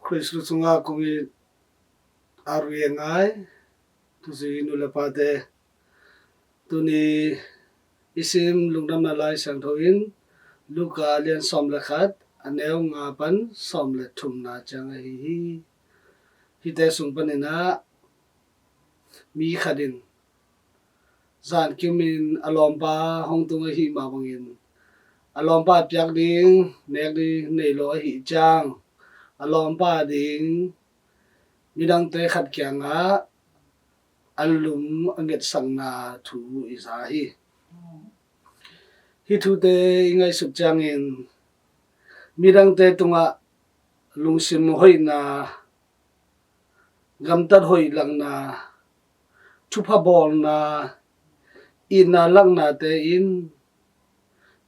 Kristu sunga kumi arwiengai tu si nula pate tu ni isim lungdam na lai sang thoin Luka lian som le khat aneu nga pan som le thum na chang hi te sung panina mi khadin zan kimin alom pa hong tung hi ma bangin alom pa pyak ding nek di nei lo hi chang alom pa ding midang te khat kyang a alum anget sang na thu isa hi thu te ingai suk chang in midang te tunga lungsim hoi na gamtat hoi lang na thupa bol na ina lang na te in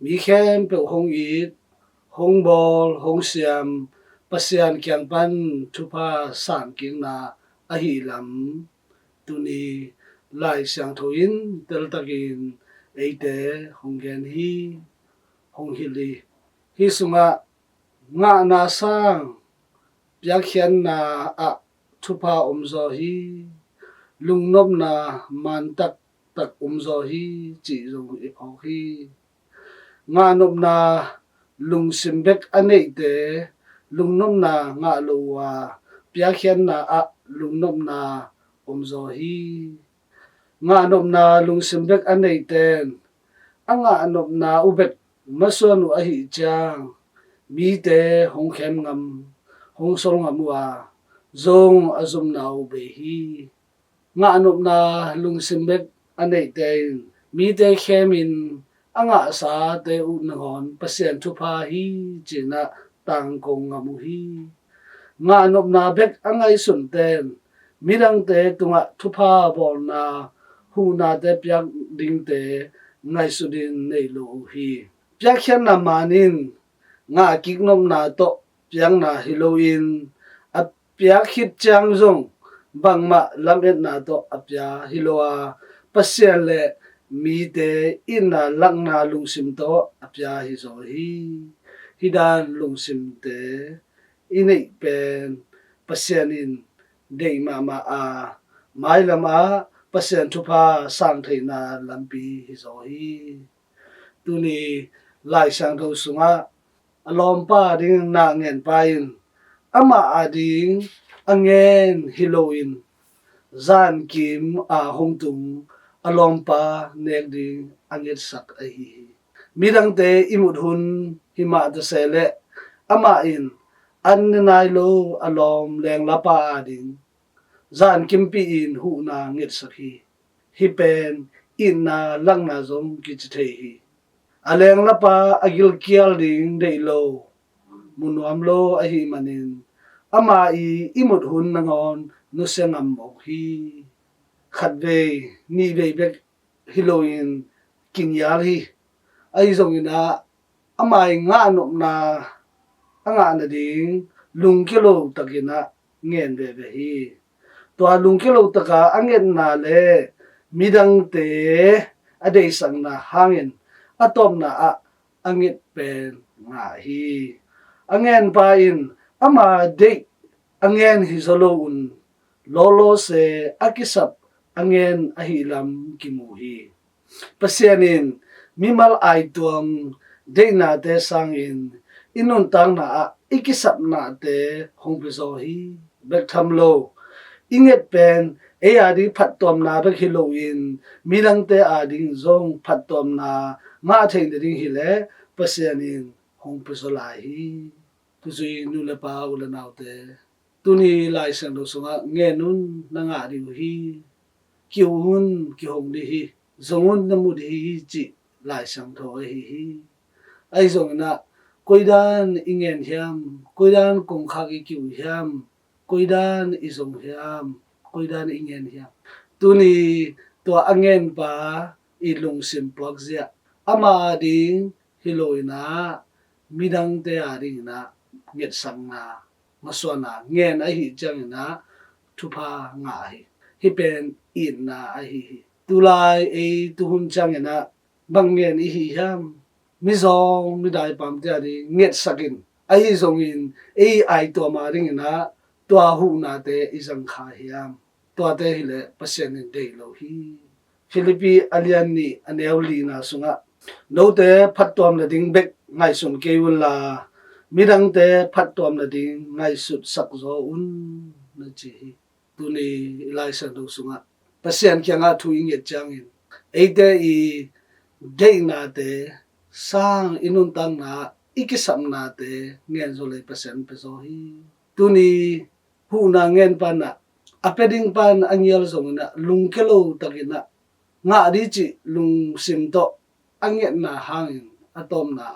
mi khem pe hong it hong bol hong siam pasian kyang pan thupa san king na a hi lam tuni lai sang thoin tel takin eite hong gen hi hong hili hi sunga nga na sang pyak hian na a thupa omzo hi lungnop na man tak tak omzo hi chi zong i phau hi nga nop na lung simbek anei te lungnop na nga lowa pyak hian na a lungnop na omzo hi nga nop na lung simbek anei ten anga nop na ubek mason u a hi chang mi te hong khem ngam hong sol ngam wa zong azum na u be hi nga nop na lung simbek anei ten mi te khemin anga sa te u ngon pasien thupa hi china tang kong ngamu hi nga nop na bek angai sun ten mirang te tunga thupa bol na hu na te pyak ding te ngai sudin nei lo hi pyak hian na manin nga kiknom na to piang na hiloin a pyak hit chang zong bangma lamet na to apya hiloa pasien le mi te ina lang na lungsim to apya hi zo hi hidan lungsim te inei pen pasien in dei mama a mai lama pasien thupa sang theina lampi hi zo hi tuni lai sang tho sunga alom pa ding na ngen pain ama ading angen hiloin zan kim a hongtung alom pa nek ding anget sak a hi mirang te imut hun hima ta sele ama in an nai lo alom leng lapa ading zan kim pi in hu na nget sak hi pen in na lang na zong ki che hi aleng lapa agil kial ding dei lo munuam lo a hi manin ama i imut hun nangon nu sengam mo hi khat ve ni ve bek hiloin kin yal hi ai zong ina ama i nga nop na anga na ding lung kilo takina ngen ve ve hi to lung kilo taka angen na le midang te adei sang na hangin atom na a angit pen nga hi angen pa in ama de angen hi zolo un lolo se akisap angen ahilam kimuhi pasianin mimal ai tuam de na te sangin inun tang na a ikisap na te hongpizo hi bek tham lo inget pen e adi phat tom na bek hiloin milang te ading zong phat tom na ma thein de ding hi le pasianin hongpizo lai hi tuzui nu le pa ula nau te tuni lai sang do sunga nge nun na nga ri hi kiu hun ki hong di hi zongun na mu di hi chi lai sang tho hi ai zong na koidan ingen hiam koidan kong kha ki kiu hiam koidan izong hiam koidan ingen hiam tuni to angen pa ilung sim plok zia ama ding hiloina midang te aring na nget sang na masona ngen a hi chang na thupa nga hi pen in na a hi tulai e tuhum chang na bang ngen hi ham mi zong mi dai pam te ari nget sakin ai zong in ai to ma ring na tua hu na te izang kha hiam tua te hile pasien in dei lo hi Philippi alian ni aneu li na sunga no te phat tom la ding bek ngai sun ke la mirang te phat tom la ding ngai sut sak zo un na chi tu ni lai sa do sunga pasien kyanga thu ing ye chang in eite I dei na te sang inun tang na ikisam na te ngen zo le pasien pe zo hi tu ni hu na ngen pa na apeding pan angyal zong na lung kelo takina nga ri chi lung sim to anget na hangin atom na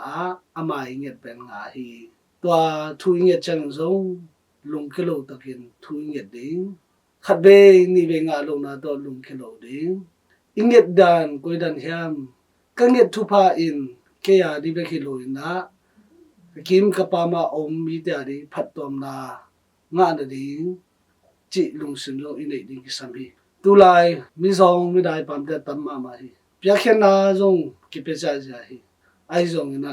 amai nget pen nga hi tua thu nget chang zong lung kelo takin thu nget ding khat be ni be nga lo na to lung kelo ding inget dan koi dan hiam ka nget thu pa in ke ya di be khilo na kim kapama om mi ta di phat tom na nga na ding chi lung sim lo in nei ding sam hi tu lai mi zong mi dai pam te tam ma hi pya khen na zong ki pe cha ja hi ai zong na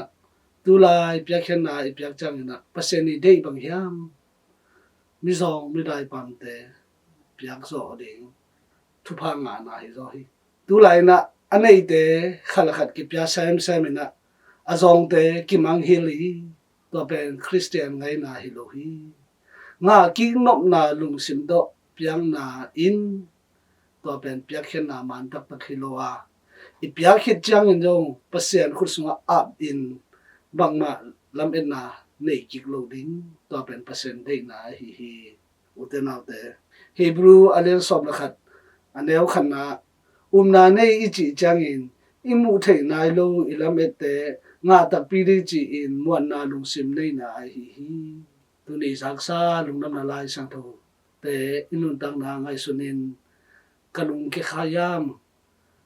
tu lai pya khen na pya chang na pasen ni dei bang hiam mi zong mi dai pam te pya zo ding thu pa nga na hi zo hi tu lai na anei te khala khat ki pya sam sam na azong te ki mang hi li to ben Christian ngai na hi lo hi nga ki nop na lung sim do piang na in to ben piak khen na man tak tak hiloa I piak khit chang in jong pasien khut sunga up in bangma lam en na nei kik lo ding to ben pasien dei na hi uten out te Hebrew alen sob la khat aneu khan na na nei ichi chang in imu thei nai lo ilam ete nga tak pi ri chi in muan na lung sim nei na hi tu ni saksa lung nam na lai sang tho te inun tang na ngai sunin kalung ke khayam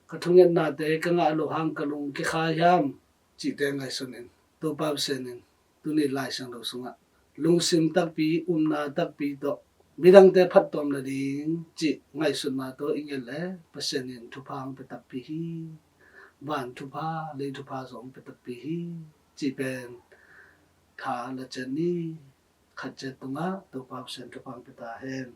kathungen na te ka nga lo hang kalung ke khayam chi te ngai sunin to pap senin tu ni lai sang lo sunga lung sim tak pi na tak pi to mirang te phat tom la ding chi ngai sun na to ingel le pasenin thu phang pe tak pi hi van thu pha le thu pha zong pe tak pi hi chi pen tha la chen ni khat che tunga to pap sen thu phang pe ta hen